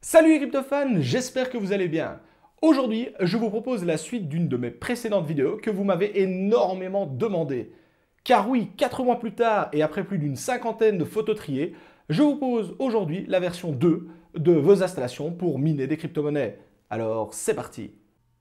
Salut les crypto-fans, j'espère que vous allez bien. Aujourd'hui, je vous propose la suite d'une de mes précédentes vidéos que vous m'avez énormément demandé. Car oui, 4 mois plus tard et après plus d'une cinquantaine de photos triées, je vous propose aujourd'hui la version 2 de vos installations pour miner des crypto-monnaies. Alors, c'est parti.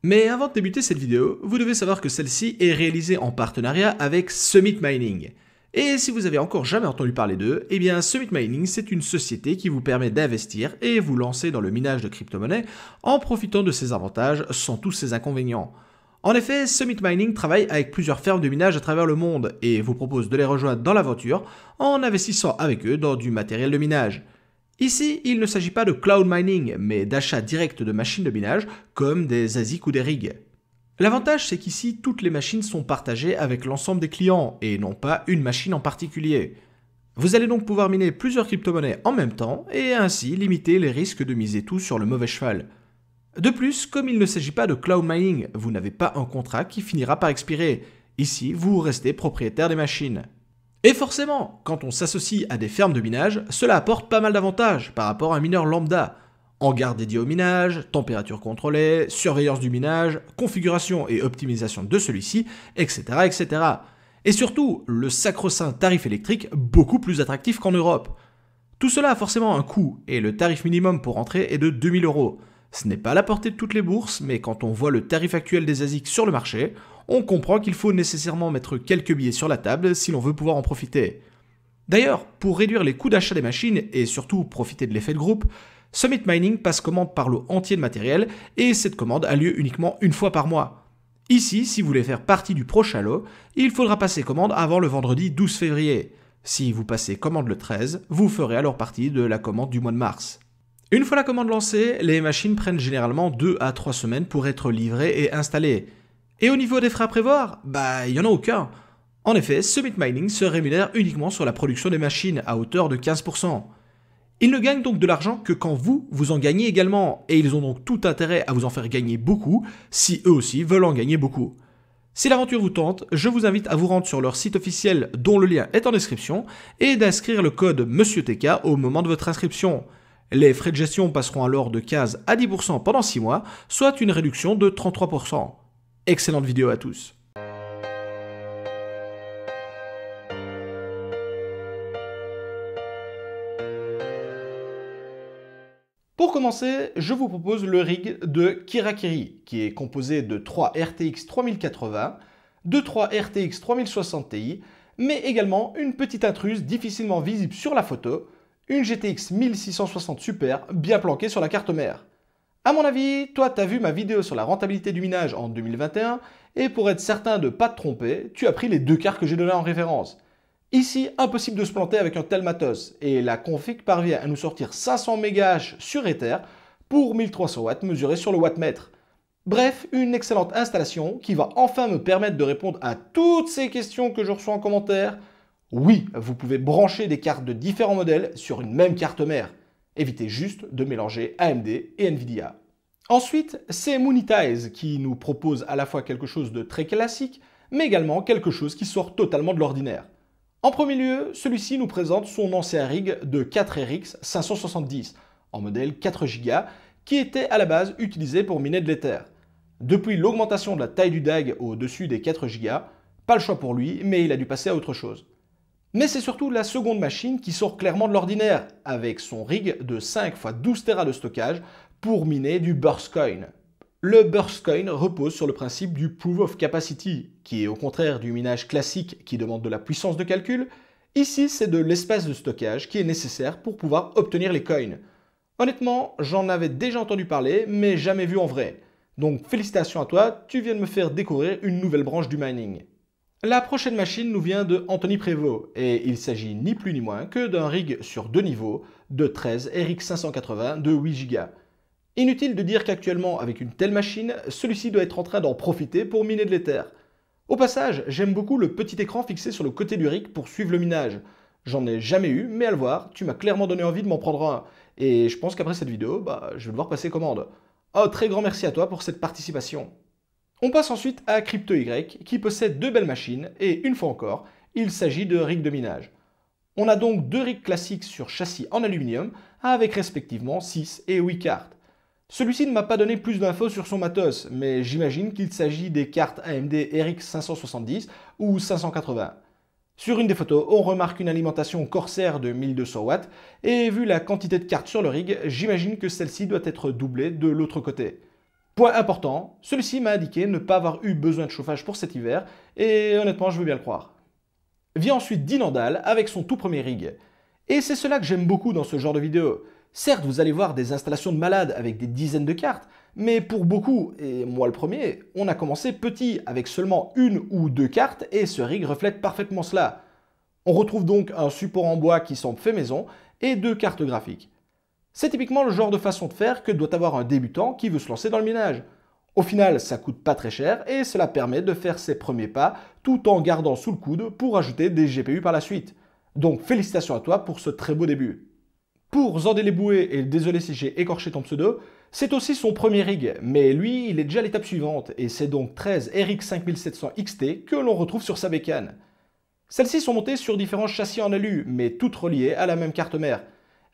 Mais avant de débuter cette vidéo, vous devez savoir que celle-ci est réalisée en partenariat avec Summit Mining. Et si vous avez encore jamais entendu parler d'eux, eh bien Summit Mining, c'est une société qui vous permet d'investir et vous lancer dans le minage de crypto-monnaies en profitant de ses avantages sans tous ses inconvénients. En effet, Summit Mining travaille avec plusieurs fermes de minage à travers le monde et vous propose de les rejoindre dans l'aventure en investissant avec eux dans du matériel de minage. Ici, il ne s'agit pas de cloud mining, mais d'achat direct de machines de minage comme des ASIC ou des rigs. L'avantage, c'est qu'ici, toutes les machines sont partagées avec l'ensemble des clients et non pas une machine en particulier. Vous allez donc pouvoir miner plusieurs crypto-monnaies en même temps et ainsi limiter les risques de miser tout sur le mauvais cheval. De plus, comme il ne s'agit pas de cloud mining, vous n'avez pas un contrat qui finira par expirer. Ici, vous restez propriétaire des machines. Et forcément, quand on s'associe à des fermes de minage, cela apporte pas mal d'avantages par rapport à un mineur lambda. Hangar dédié au minage, température contrôlée, surveillance du minage, configuration et optimisation de celui-ci, etc., etc. Et surtout, le sacro-saint tarif électrique beaucoup plus attractif qu'en Europe. Tout cela a forcément un coût, et le tarif minimum pour entrer est de 2000 euros. Ce n'est pas à la portée de toutes les bourses, mais quand on voit le tarif actuel des ASIC sur le marché, on comprend qu'il faut nécessairement mettre quelques billets sur la table si l'on veut pouvoir en profiter. D'ailleurs, pour réduire les coûts d'achat des machines et surtout profiter de l'effet de groupe, Summit Mining passe commande par lot entier de matériel et cette commande a lieu uniquement une fois par mois. Ici, si vous voulez faire partie du prochain lot, il faudra passer commande avant le vendredi 12 février. Si vous passez commande le 13, vous ferez alors partie de la commande du mois de mars. Une fois la commande lancée, les machines prennent généralement 2 à 3 semaines pour être livrées et installées. Et au niveau des frais à prévoir, il n'y en a aucun. En effet, Summit Mining se rémunère uniquement sur la production des machines à hauteur de 15%. Ils ne gagnent donc de l'argent que quand vous en gagnez également, et ils ont donc tout intérêt à vous en faire gagner beaucoup, si eux aussi veulent en gagner beaucoup. Si l'aventure vous tente, je vous invite à vous rendre sur leur site officiel dont le lien est en description, et d'inscrire le code MONSIEURTK au moment de votre inscription. Les frais de gestion passeront alors de 15 à 10% pendant 6 mois, soit une réduction de 33%. Excellente vidéo à tous. Pour commencer, je vous propose le rig de Kirakiri, qui est composé de 3 RTX 3080, de 3 RTX 3060 Ti, mais également une petite intruse difficilement visible sur la photo, une GTX 1660 Super bien planquée sur la carte mère. A mon avis, toi t'as vu ma vidéo sur la rentabilité du minage en 2021, et pour être certain de ne pas te tromper, tu as pris les deux cartes que j'ai données en référence. Ici, impossible de se planter avec un tel matos, et la config parvient à nous sortir 500 MHz sur Ether pour 1300 watts mesurés sur le wattmètre. Bref, une excellente installation qui va enfin me permettre de répondre à toutes ces questions que je reçois en commentaire. Oui, vous pouvez brancher des cartes de différents modèles sur une même carte mère. Évitez juste de mélanger AMD et Nvidia. Ensuite, c'est Moonitize qui nous propose à la fois quelque chose de très classique, mais également quelque chose qui sort totalement de l'ordinaire. En premier lieu, celui-ci nous présente son ancien rig de 4RX 570 en modèle 4Go qui était à la base utilisé pour miner de l'Ether. Depuis l'augmentation de la taille du DAG au-dessus des 4Go, pas le choix pour lui, mais il a dû passer à autre chose. Mais c'est surtout la seconde machine qui sort clairement de l'ordinaire, avec son rig de 5 x 12 Tera de stockage pour miner du Burstcoin. Le Burstcoin repose sur le principe du Proof of Capacity, qui est au contraire du minage classique qui demande de la puissance de calcul. Ici, c'est de l'espace de stockage qui est nécessaire pour pouvoir obtenir les coins. Honnêtement, j'en avais déjà entendu parler, mais jamais vu en vrai. Donc félicitations à toi, tu viens de me faire découvrir une nouvelle branche du mining. La prochaine machine nous vient de Anthony Prévost, et il s'agit ni plus ni moins que d'un rig sur deux niveaux de 13 RX 580 de 8 Go. Inutile de dire qu'actuellement, avec une telle machine, celui-ci doit être en train d'en profiter pour miner de l'Ether. Au passage, j'aime beaucoup le petit écran fixé sur le côté du rig pour suivre le minage. J'en ai jamais eu, mais à le voir, tu m'as clairement donné envie de m'en prendre un. Et je pense qu'après cette vidéo, je vais devoir passer commande. Oh, très grand merci à toi pour cette participation. On passe ensuite à CryptoY, qui possède deux belles machines, et une fois encore, il s'agit de rigs de minage. On a donc deux rigs classiques sur châssis en aluminium, avec respectivement 6 et 8 cartes. Celui-ci ne m'a pas donné plus d'infos sur son matos, mais j'imagine qu'il s'agit des cartes AMD RX 570 ou 580. Sur une des photos, on remarque une alimentation Corsair de 1200 watts, et vu la quantité de cartes sur le rig, j'imagine que celle-ci doit être doublée de l'autre côté. Point important, celui-ci m'a indiqué ne pas avoir eu besoin de chauffage pour cet hiver, et honnêtement je veux bien le croire. Vient ensuite Dinandal avec son tout premier rig. Et c'est cela que j'aime beaucoup dans ce genre de vidéo. Certes, vous allez voir des installations de malades avec des dizaines de cartes, mais pour beaucoup, et moi le premier, on a commencé petit avec seulement une ou deux cartes et ce rig reflète parfaitement cela. On retrouve donc un support en bois qui semble fait maison et deux cartes graphiques. C'est typiquement le genre de façon de faire que doit avoir un débutant qui veut se lancer dans le minage. Au final, ça coûte pas très cher et cela permet de faire ses premiers pas tout en gardant sous le coude pour ajouter des GPU par la suite. Donc félicitations à toi pour ce très beau début. Pour Zandeleboué, et désolé si j'ai écorché ton pseudo, c'est aussi son premier rig, mais lui, il est déjà à l'étape suivante, et c'est donc 13 RX 5700 XT que l'on retrouve sur sa bécane. Celles-ci sont montées sur différents châssis en alu, mais toutes reliées à la même carte mère.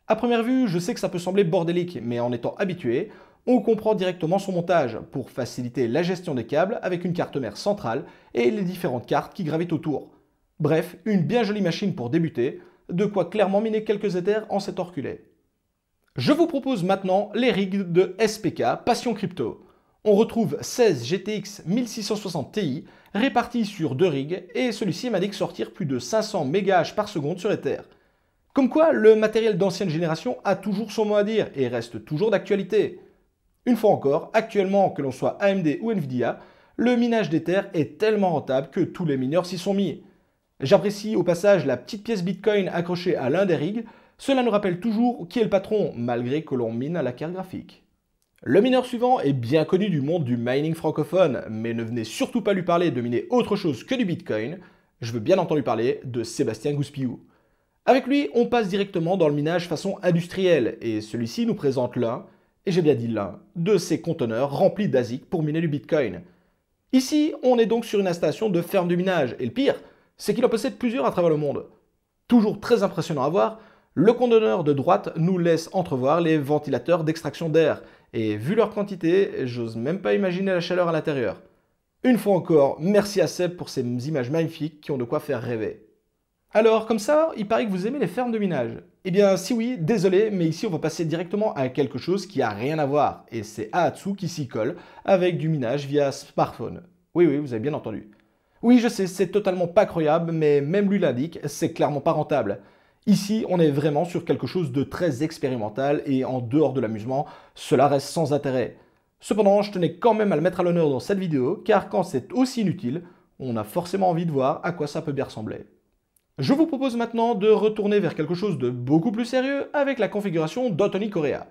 A première vue, je sais que ça peut sembler bordélique, mais en étant habitué, on comprend directement son montage, pour faciliter la gestion des câbles avec une carte mère centrale et les différentes cartes qui gravitent autour. Bref, une bien jolie machine pour débuter, de quoi clairement miner quelques éthers en s'étant reculé. Je vous propose maintenant les rigs de SPK Passion Crypto. On retrouve 16 GTX 1660 Ti répartis sur deux rigs et celui-ci m'indique sortir plus de 500 MHz par seconde sur Ether. Comme quoi, le matériel d'ancienne génération a toujours son mot à dire et reste toujours d'actualité. Une fois encore, actuellement, que l'on soit AMD ou Nvidia, le minage d'Ether est tellement rentable que tous les mineurs s'y sont mis. J'apprécie au passage la petite pièce Bitcoin accrochée à l'un des rigs, cela nous rappelle toujours qui est le patron, malgré que l'on mine à la carte graphique. Le mineur suivant est bien connu du monde du mining francophone, mais ne venez surtout pas lui parler de miner autre chose que du Bitcoin, je veux bien entendu parler de Sébastien Gouspillou. Avec lui, on passe directement dans le minage façon industrielle, et celui-ci nous présente l'un, et j'ai bien dit l'un, de ces conteneurs remplis d'ASIC pour miner du Bitcoin. Ici, on est donc sur une installation de ferme de minage, et le pire, c'est qu'il en possède plusieurs à travers le monde. Toujours très impressionnant à voir, le conteneur de droite nous laisse entrevoir les ventilateurs d'extraction d'air, et vu leur quantité, j'ose même pas imaginer la chaleur à l'intérieur. Une fois encore, merci à Seb pour ces images magnifiques qui ont de quoi faire rêver. Alors, comme ça, il paraît que vous aimez les fermes de minage. Eh bien, si oui, désolé, mais ici on va passer directement à quelque chose qui a rien à voir, et c'est Ahatsu qui s'y colle avec du minage via smartphone. Oui, oui, vous avez bien entendu. Oui, je sais, c'est totalement pas croyable, mais même lui l'indique, c'est clairement pas rentable. Ici, on est vraiment sur quelque chose de très expérimental et en dehors de l'amusement, cela reste sans intérêt. Cependant, je tenais quand même à le mettre à l'honneur dans cette vidéo, car quand c'est aussi inutile, on a forcément envie de voir à quoi ça peut bien ressembler. Je vous propose maintenant de retourner vers quelque chose de beaucoup plus sérieux avec la configuration d'Anthony Correa.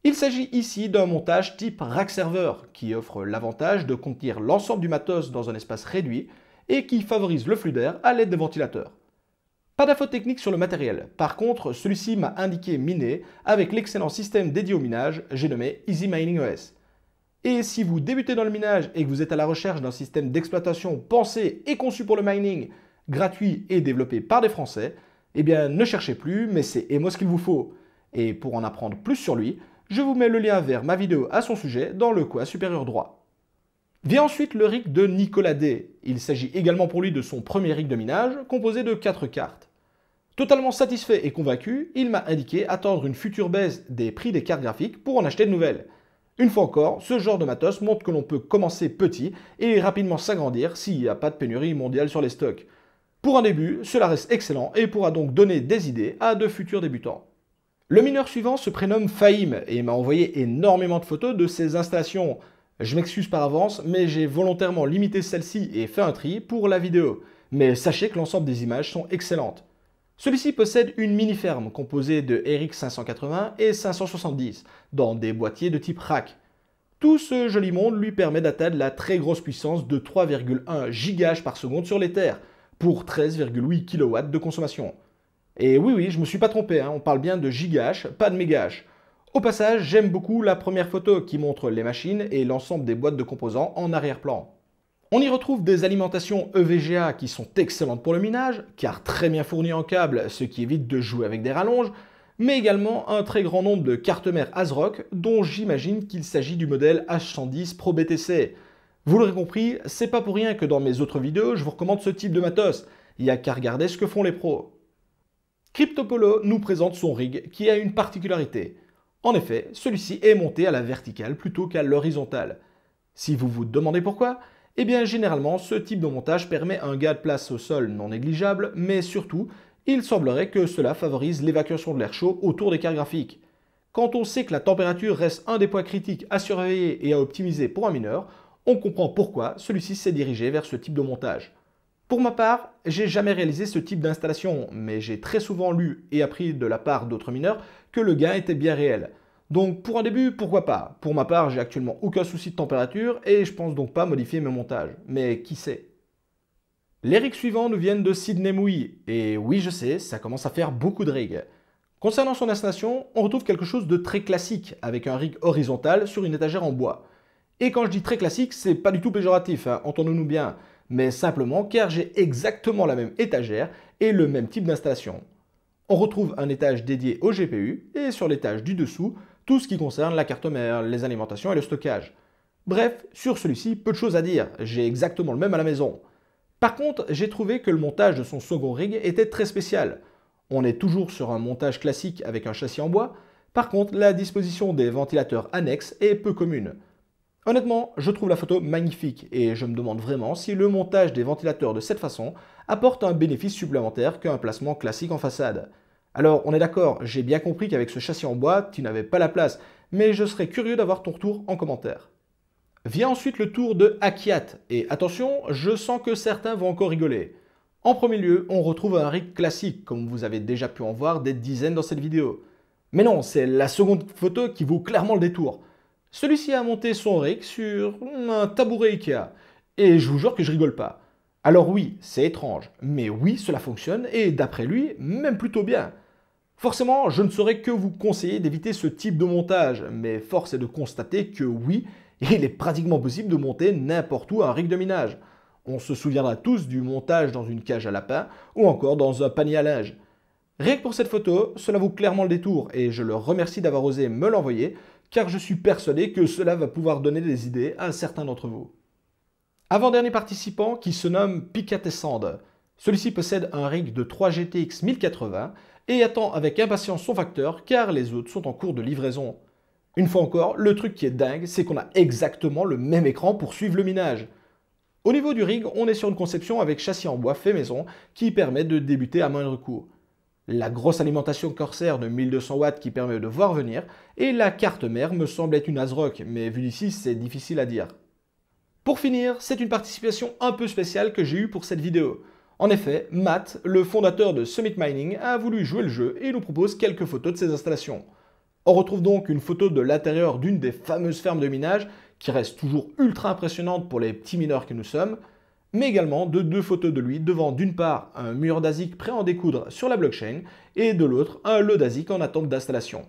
Il s'agit ici d'un montage type rack serveur qui offre l'avantage de contenir l'ensemble du matos dans un espace réduit et qui favorise le flux d'air à l'aide des ventilateurs. Pas d'infos techniques sur le matériel, par contre celui-ci m'a indiqué miner avec l'excellent système dédié au minage, j'ai nommé Easy Mining OS. Et si vous débutez dans le minage et que vous êtes à la recherche d'un système d'exploitation pensé et conçu pour le mining, gratuit et développé par des Français, eh bien ne cherchez plus, mais c'est Emos qu'il vous faut. Et pour en apprendre plus sur lui, je vous mets le lien vers ma vidéo à son sujet dans le coin supérieur droit. Vient ensuite le rig de Nicolas D. Il s'agit également pour lui de son premier rig de minage, composé de 4 cartes. Totalement satisfait et convaincu, il m'a indiqué attendre une future baisse des prix des cartes graphiques pour en acheter de nouvelles. Une fois encore, ce genre de matos montre que l'on peut commencer petit et rapidement s'agrandir s'il n'y a pas de pénurie mondiale sur les stocks. Pour un début, cela reste excellent et pourra donc donner des idées à de futurs débutants. Le mineur suivant se prénomme Fahim et m'a envoyé énormément de photos de ses installations. Je m'excuse par avance, mais j'ai volontairement limité celle-ci et fait un tri pour la vidéo. Mais sachez que l'ensemble des images sont excellentes. Celui-ci possède une mini-ferme composée de RX 580 et 570 dans des boîtiers de type rack. Tout ce joli monde lui permet d'atteindre la très grosse puissance de 3,1 GHz par seconde sur l'Ether pour 13,8 kW de consommation. Et oui, je me suis pas trompé, on parle bien de gigahash, pas de mégahash. Au passage, j'aime beaucoup la première photo qui montre les machines et l'ensemble des boîtes de composants en arrière-plan. On y retrouve des alimentations EVGA qui sont excellentes pour le minage, car très bien fournies en câble, ce qui évite de jouer avec des rallonges, mais également un très grand nombre de cartes mères ASRock, dont j'imagine qu'il s'agit du modèle H110 Pro BTC. Vous l'aurez compris, c'est pas pour rien que dans mes autres vidéos, je vous recommande ce type de matos. Il n'y a qu'à regarder ce que font les pros. CryptoPolo nous présente son rig qui a une particularité. En effet, celui-ci est monté à la verticale plutôt qu'à l'horizontale. Si vous vous demandez pourquoi, eh bien généralement ce type de montage permet un gain de place au sol non négligeable, mais surtout, il semblerait que cela favorise l'évacuation de l'air chaud autour des cartes graphiques. Quand on sait que la température reste un des points critiques à surveiller et à optimiser pour un mineur, on comprend pourquoi celui-ci s'est dirigé vers ce type de montage. Pour ma part, j'ai jamais réalisé ce type d'installation, mais j'ai très souvent lu et appris de la part d'autres mineurs que le gain était bien réel. Donc pour un début, pourquoi pas? Pour ma part, j'ai actuellement aucun souci de température et je pense donc pas modifier mes montages. Mais qui sait? Les rigs suivants nous viennent de Sydney Mouille, et oui je sais, ça commence à faire beaucoup de rigs. Concernant son installation, on retrouve quelque chose de très classique, avec un rig horizontal sur une étagère en bois. Et quand je dis très classique, c'est pas du tout péjoratif, hein, entendons-nous bien, mais simplement car j'ai exactement la même étagère et le même type d'installation. On retrouve un étage dédié au GPU et sur l'étage du dessous, tout ce qui concerne la carte mère, les alimentations et le stockage. Bref, sur celui-ci, peu de choses à dire, j'ai exactement le même à la maison. Par contre, j'ai trouvé que le montage de son second rig était très spécial. On est toujours sur un montage classique avec un châssis en bois, par contre la disposition des ventilateurs annexes est peu commune. Honnêtement, je trouve la photo magnifique et je me demande vraiment si le montage des ventilateurs de cette façon apporte un bénéfice supplémentaire qu'un placement classique en façade. Alors, on est d'accord, j'ai bien compris qu'avec ce châssis en bois, tu n'avais pas la place, mais je serais curieux d'avoir ton retour en commentaire. Vient ensuite le tour de Akiat, et attention, je sens que certains vont encore rigoler. En premier lieu, on retrouve un rig classique, comme vous avez déjà pu en voir des dizaines dans cette vidéo. Mais non, c'est la seconde photo qui vaut clairement le détour. Celui-ci a monté son rig sur un tabouret Ikea. Et je vous jure que je rigole pas. Alors oui, c'est étrange, mais oui, cela fonctionne et d'après lui, même plutôt bien. Forcément, je ne saurais que vous conseiller d'éviter ce type de montage, mais force est de constater que oui, il est pratiquement possible de monter n'importe où un rig de minage. On se souviendra tous du montage dans une cage à lapin ou encore dans un panier à linge. Rien que pour cette photo, cela vaut clairement le détour et je le remercie d'avoir osé me l'envoyer car je suis persuadé que cela va pouvoir donner des idées à certains d'entre vous. Avant-dernier participant qui se nomme Picatessand. Celui-ci possède un rig de 3 GTX 1080 et attend avec impatience son facteur car les autres sont en cours de livraison. Une fois encore, le truc qui est dingue, c'est qu'on a exactement le même écran pour suivre le minage. Au niveau du rig, on est sur une conception avec châssis en bois fait maison qui permet de débuter à moindre coût. La grosse alimentation Corsair de 1200 watts qui permet de voir venir, et la carte mère me semble être une ASRock, mais vu d'ici c'est difficile à dire. Pour finir, c'est une participation un peu spéciale que j'ai eue pour cette vidéo. En effet, Matt, le fondateur de Summit Mining, a voulu jouer le jeu et nous propose quelques photos de ses installations. On retrouve donc une photo de l'intérieur d'une des fameuses fermes de minage, qui reste toujours ultra impressionnante pour les petits mineurs que nous sommes, mais également de 2 photos de lui devant d'une part un mur d'ASIC prêt à en découdre sur la blockchain et de l'autre un lot d'ASIC en attente d'installation.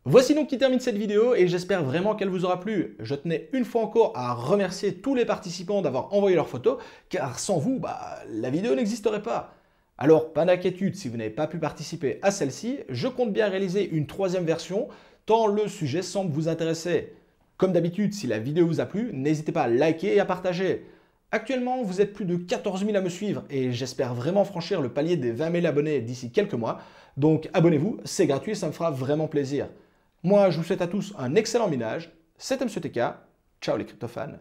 Voici donc qui termine cette vidéo et j'espère vraiment qu'elle vous aura plu. Je tenais une fois encore à remercier tous les participants d'avoir envoyé leurs photos car sans vous, la vidéo n'existerait pas. Alors pas d'inquiétude si vous n'avez pas pu participer à celle-ci, je compte bien réaliser une 3e version tant le sujet semble vous intéresser. Comme d'habitude, si la vidéo vous a plu, n'hésitez pas à liker et à partager. Actuellement, vous êtes plus de 14 000 à me suivre et j'espère vraiment franchir le palier des 20 000 abonnés d'ici quelques mois. Donc abonnez-vous, c'est gratuit et ça me fera vraiment plaisir. Moi, je vous souhaite à tous un excellent minage. C'était MsTK. Ciao les cryptofans.